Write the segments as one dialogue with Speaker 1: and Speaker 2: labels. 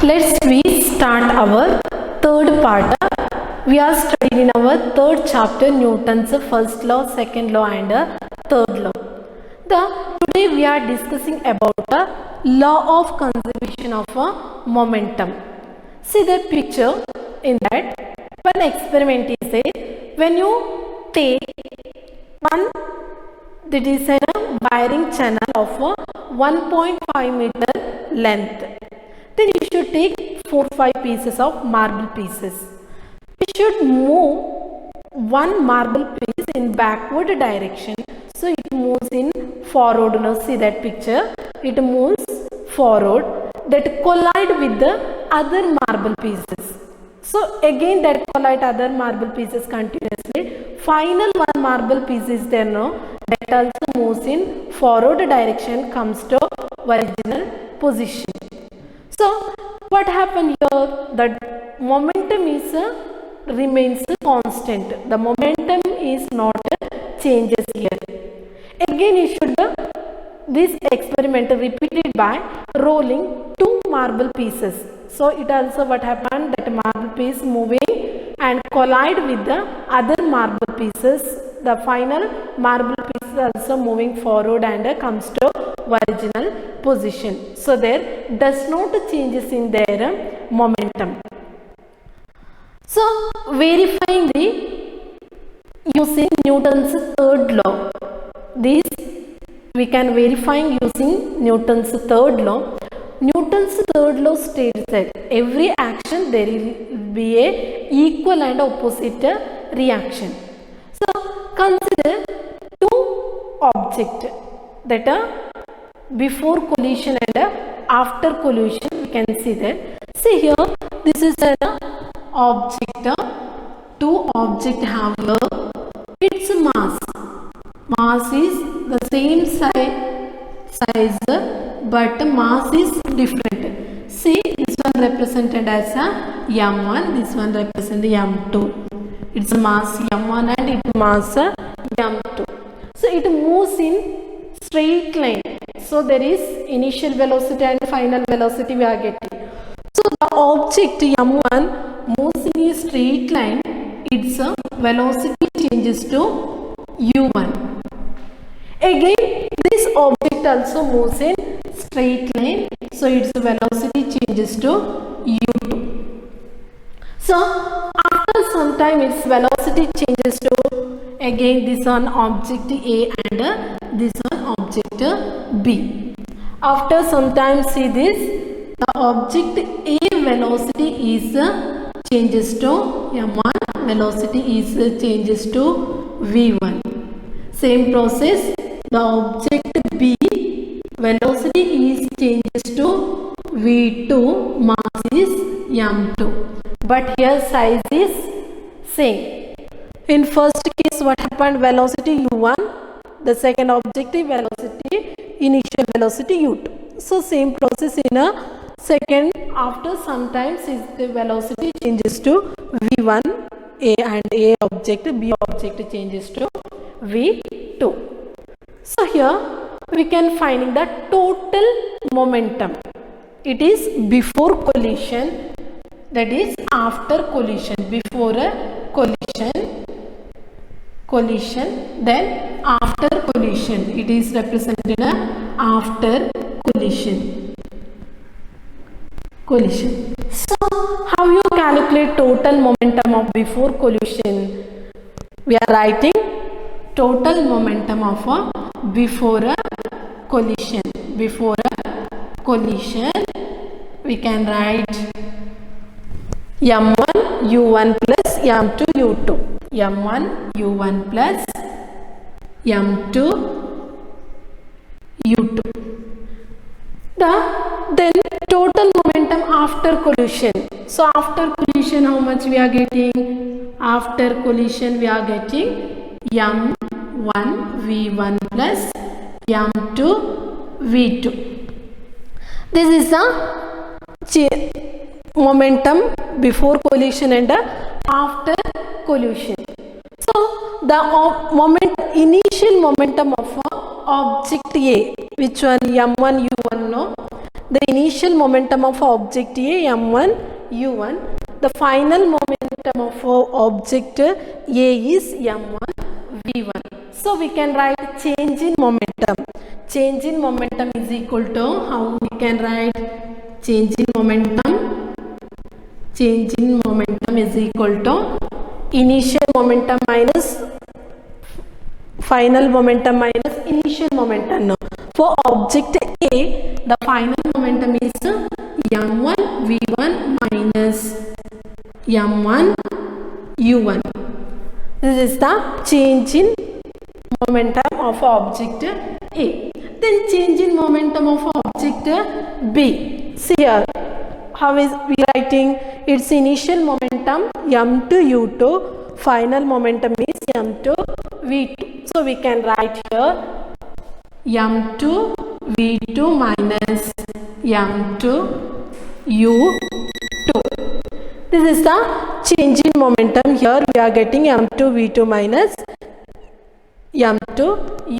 Speaker 1: Let's we start our third part. We are studying in our third chapter Newton's first law, second law and third law. Today we are discussing about the law of conservation of momentum. See that picture. In that one experiment is there. When you take one, that is a wiring channel of 1.5 meter length, then you should take 4-5 pieces of marble pieces. You should move one marble piece in backward direction, so it moves in forward. Now see that picture, it moves forward, that collide with the other marble pieces. So again that collide other marble pieces continuously. Final one marble piece is there now, that also moves in forward direction, comes to original position. So what happened here? The momentum is remains constant. The momentum is not changes here. Again you should this experiment repeated by rolling 2 marble pieces. So it also what happened, that marble piece moving and collide with the other marble pieces. The final marble piece is also moving forward and comes to original position. So there does not changes in their momentum. So verifying using Newton's third law. This we can verify using Newton's third law. Newton's third law states that every action there will be a equal and opposite reaction. So consider 2 objects that are before collision and after collision. We can see that. See here, this is an object. 2 objects have its mass. Mass is the same size, but mass is different. See, this one represented as a m1, this one represented m2. Its mass m1 and its mass m2. So it moves in straight line. So there is initial velocity and final velocity we are getting. So the object m1 moves in a straight line. Its velocity changes to u1. Again, this object also moves in straight line, so its velocity changes to u2. So after some time its velocity changes to again this one object A and this one object B. After some time, see this, the object A velocity is changes to m1, velocity is changes to v1. Same process, the object B velocity is changes to v2, mass is m2, but here size is same. In first case what happened, velocity u1, the second objective velocity, initial velocity u2. So same process in a second, after sometimes is the velocity changes to v1, A and A object, B object changes to v2. So here we can find the total momentum. It is before collision, that is after collision. Before a collision, then after collision. It is represented after collision. So how you calculate total momentum of before collision? We are writing total momentum of before a collision. Before a collision, we can write m1 u1 plus m2 u2. m1 u1 plus m2 u2. Then total momentum after collision. So after collision how much we are getting? After collision we are getting m1 v1 plus m2 v2. This is the momentum before collision and after collision. So the initial momentum of object A, which one, m1 u1, no, the initial momentum of object A m1 u1, the final momentum of object A is m1 v1. So we can write change in momentum. Change in momentum is equal to, how we can write change in momentum? Change in momentum is equal to initial momentum minus final momentum minus initial momentum. No. For object A, the final momentum is m1 v1 minus m1 u1. This is the change in momentum of object A. Then change in momentum of object B. See here, how is we writing? Its initial momentum m2 u2, final momentum is m2 v2. So we can write here m2 v2 minus m2 u2. This is the change in momentum. Here we are getting m2 v2 minus m2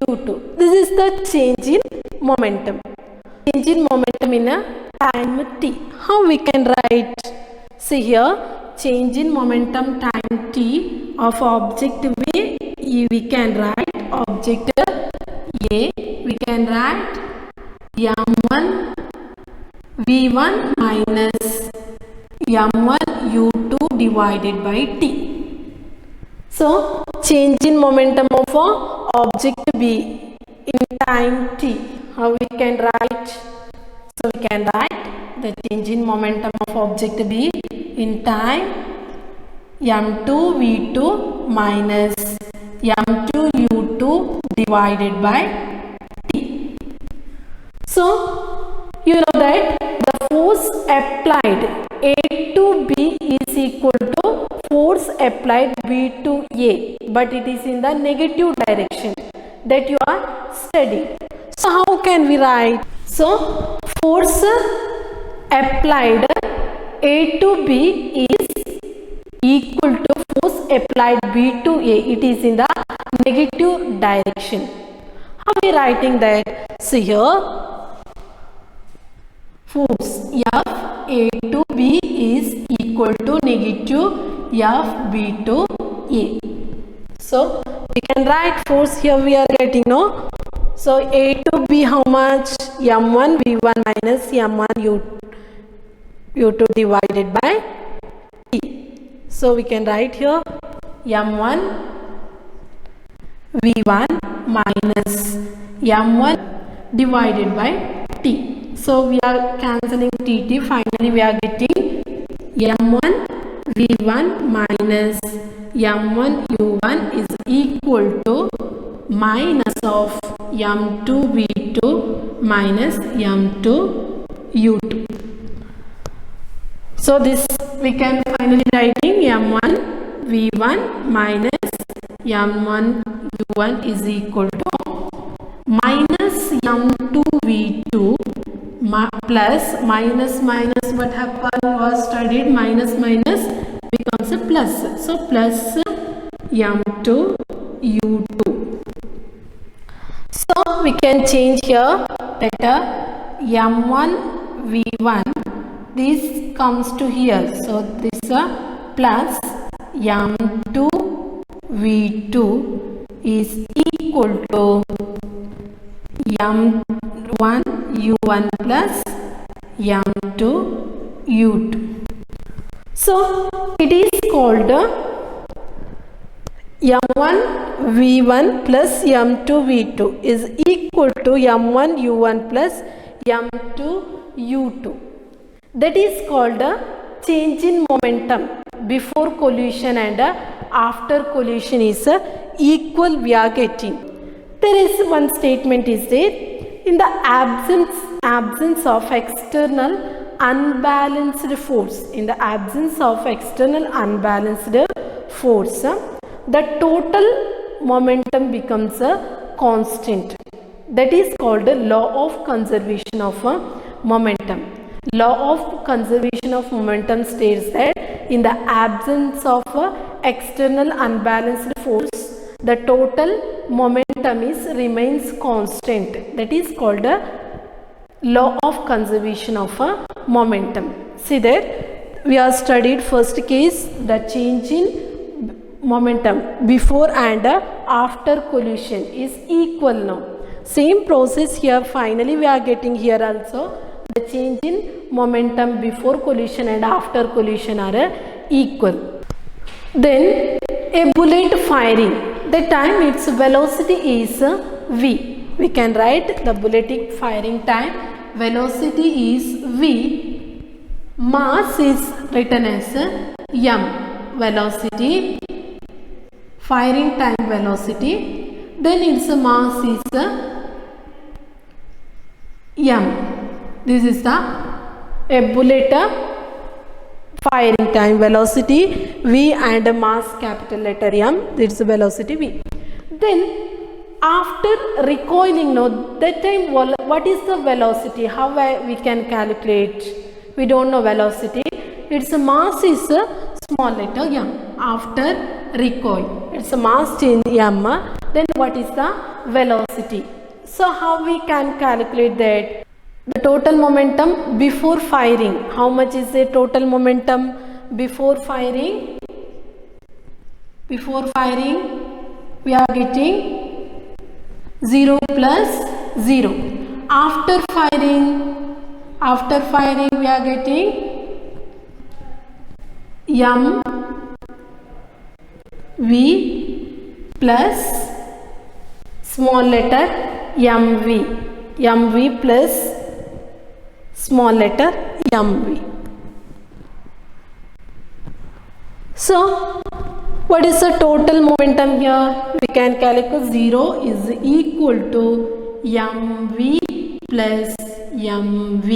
Speaker 1: u2. This is the change in momentum. Change in momentum in a time t. How we can write? See here, change in momentum time t of object B. We can write object A. We can write m1 v1 minus m1 u2 divided by t. So change in momentum of object B in time t. How we can write? So we can write the change in momentum of object B in time m2 v2 minus m2 u2 divided by t. So you know that the force applied A to B is equal to force applied B to A, but it is in the negative direction that you are studying. So how can we write? So force applied A to B is equal to force applied B to A. It is in the negative direction. How are we writing that? So here force F A to B is equal to negative F B to A. So we can write force here we are getting, no? So A to B how much? m1 v1 minus m1 u2 divided by t. So we can write here m1 v1 minus m1 divided by t. So we are cancelling tt. Finally we are getting m1 v1 minus m1 u1 is equal to minus of m2 v2 minus m2 u2. So this we can finally writing m1 v1 minus m1 u1 is equal to minus m2 v2 plus minus what happened was studied, minus becomes a plus. So plus m2 u2. So we can change here that m1 v1, this comes to here. So this plus m2 v2 is equal to m1 u1 plus m2 u2. So it is called m1 v1 plus m2 v2 is equal to m1 u1 plus m2 u2. That is called a change in momentum before collision and after collision is equal we are getting. There is one statement is there, in the absence of external unbalanced force, in the absence of external unbalanced force, the total momentum becomes a constant. That is called the law of conservation of momentum. Law of conservation of momentum states that in the absence of external unbalanced force, the total momentum remains constant. That is called the law of conservation of a momentum. See there, we have studied first case, the change in momentum before and after collision is equal now. Same process here, finally we are getting here also, the change in momentum before collision and after collision are equal. Then a bullet firing, the time its velocity is v. We can write the bullet firing time, velocity is v, mass is written as m, velocity, firing time velocity, then its mass is m. This is the a bullet firing time, velocity v and mass capital letter m, this is velocity v. Then after recoiling, now that time what is the velocity, how we can calculate, we don't know velocity, its mass is small letter m. After recoil, its mass change m, then what is the velocity? So how we can calculate that? The total momentum before firing, how much is the total momentum before firing? Before firing we are getting 0 plus 0. After firing we are getting m v plus small letter mv plus small letter mv. So what is the total momentum here? We can calculate 0 is equal to mv plus mv.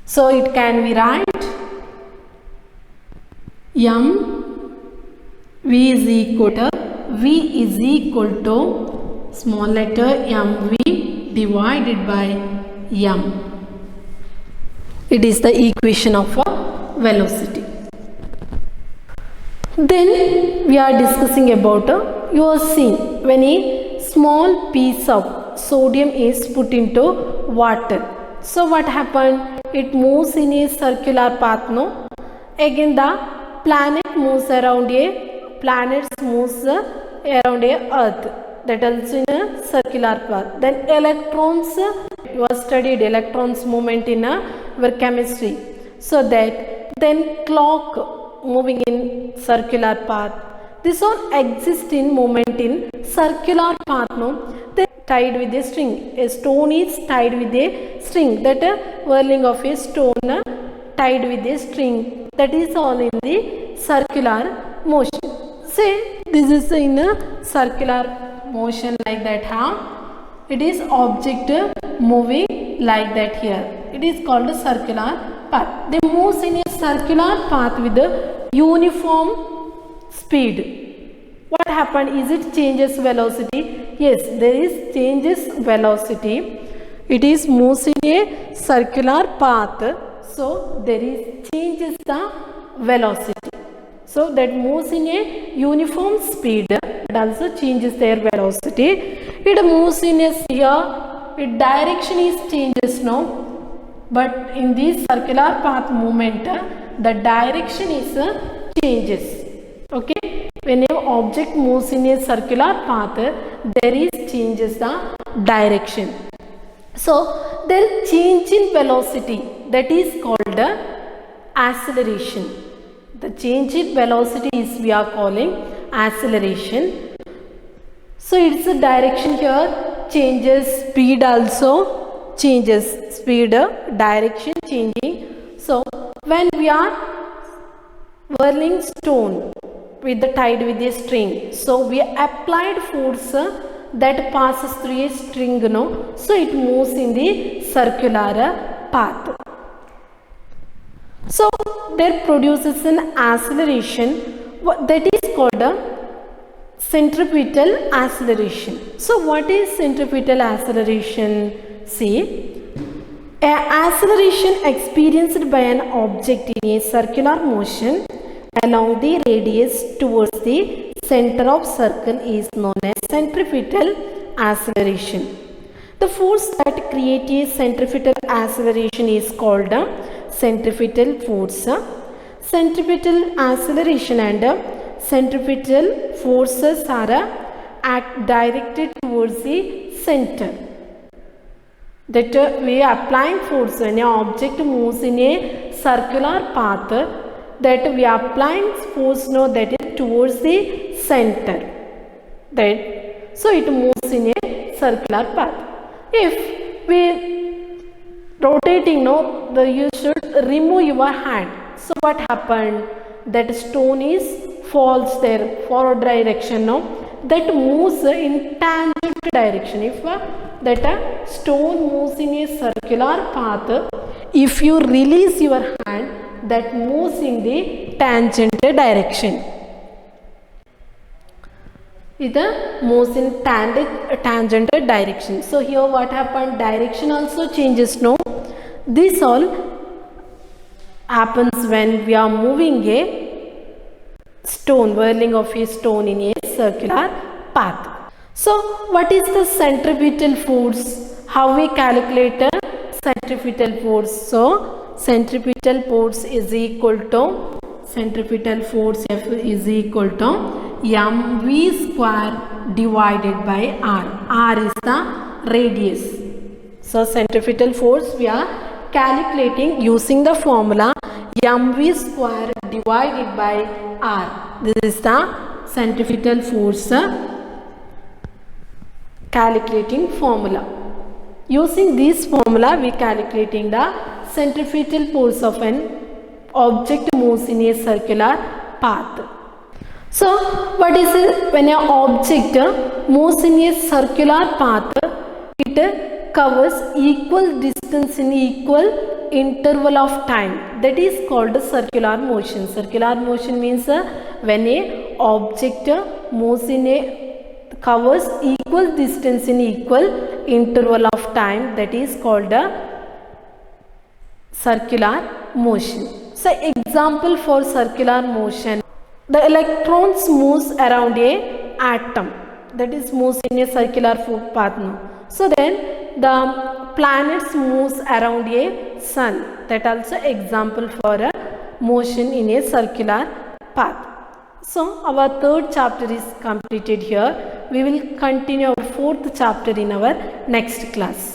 Speaker 1: So it can be write v is equal to small letter mv divided by m. It is the equation of a velocity. Then we are discussing about you are seeing when a small piece of sodium is put into water. So what happened? It moves in a circular path, no? Again the planet moves around planets moves around a earth, that also in a circular path. Then electrons, you have studied electrons movement in our chemistry. So that then clock moving in circular path. This all exist in moment in circular path, no? Then tied with a string. A stone is tied with a string. That whirling of a stone tied with a string. That is all in the circular motion. Say this is in a circular motion like that. How? It is object moving like that here. It is called a circular path. They moves in a circular path with a uniform speed. What happened? Is it changes velocity? Yes, there is changes velocity. It is moves in a circular path. So there is changes the velocity. So that moves in a uniform speed. It also changes their velocity. It moves in a sphere. Its direction is changes now. But in this circular path movement, the direction is changes. Okay. When an object moves in a circular path, there is changes the direction. So there change in velocity, that is called acceleration. The change in velocity is we are calling acceleration. So its direction here changes, speed also changes, speed direction changing. So when we are whirling stone with the tied with a string, so we applied force that passes through a string, no? So it moves in the circular path. So there produces an acceleration that is called a centripetal acceleration. So what is centripetal acceleration? See, an acceleration experienced by an object in a circular motion along the radius towards the center of circle is known as centripetal acceleration. The force that creates a centripetal acceleration is called centripetal force. Centripetal acceleration and centripetal forces are act directed towards the center. That we are applying force when an object moves in a circular path, that we are applying force now that is towards the center. That so it moves in a circular path. If we rotating now, you should remove your hand. So what happened? That stone is falls there forward direction now. That moves in tangent direction. If that stone moves in a circular path, if you release your hand, that moves in the tangent direction. It moves in tangent direction. So here what happened? Direction also changes. No, this all happens when we are moving a stone, whirling of a stone in a circular path. So what is the centripetal force? How we calculate a centripetal force? So centripetal force is equal to centripetal force F is equal to mv square divided by r. R is the radius. So centripetal force we are calculating using the formula mv square divided by r. This is the centripetal force calculating formula. Using this formula we calculating the centripetal force of an object moves in a circular path. So what is it? When an object moves in a circular path, it covers equal distance in equal interval of time. That is called circular motion. Circular motion means when a object moves in a covers equal distance in equal interval of time, that is called a circular motion. So example for circular motion, the electrons moves around a atom, that is moves in a circular path now. So then the planets moves around a sun, that also example for a motion in a circular path. So our third chapter is completed here. We will continue our fourth chapter in our next class.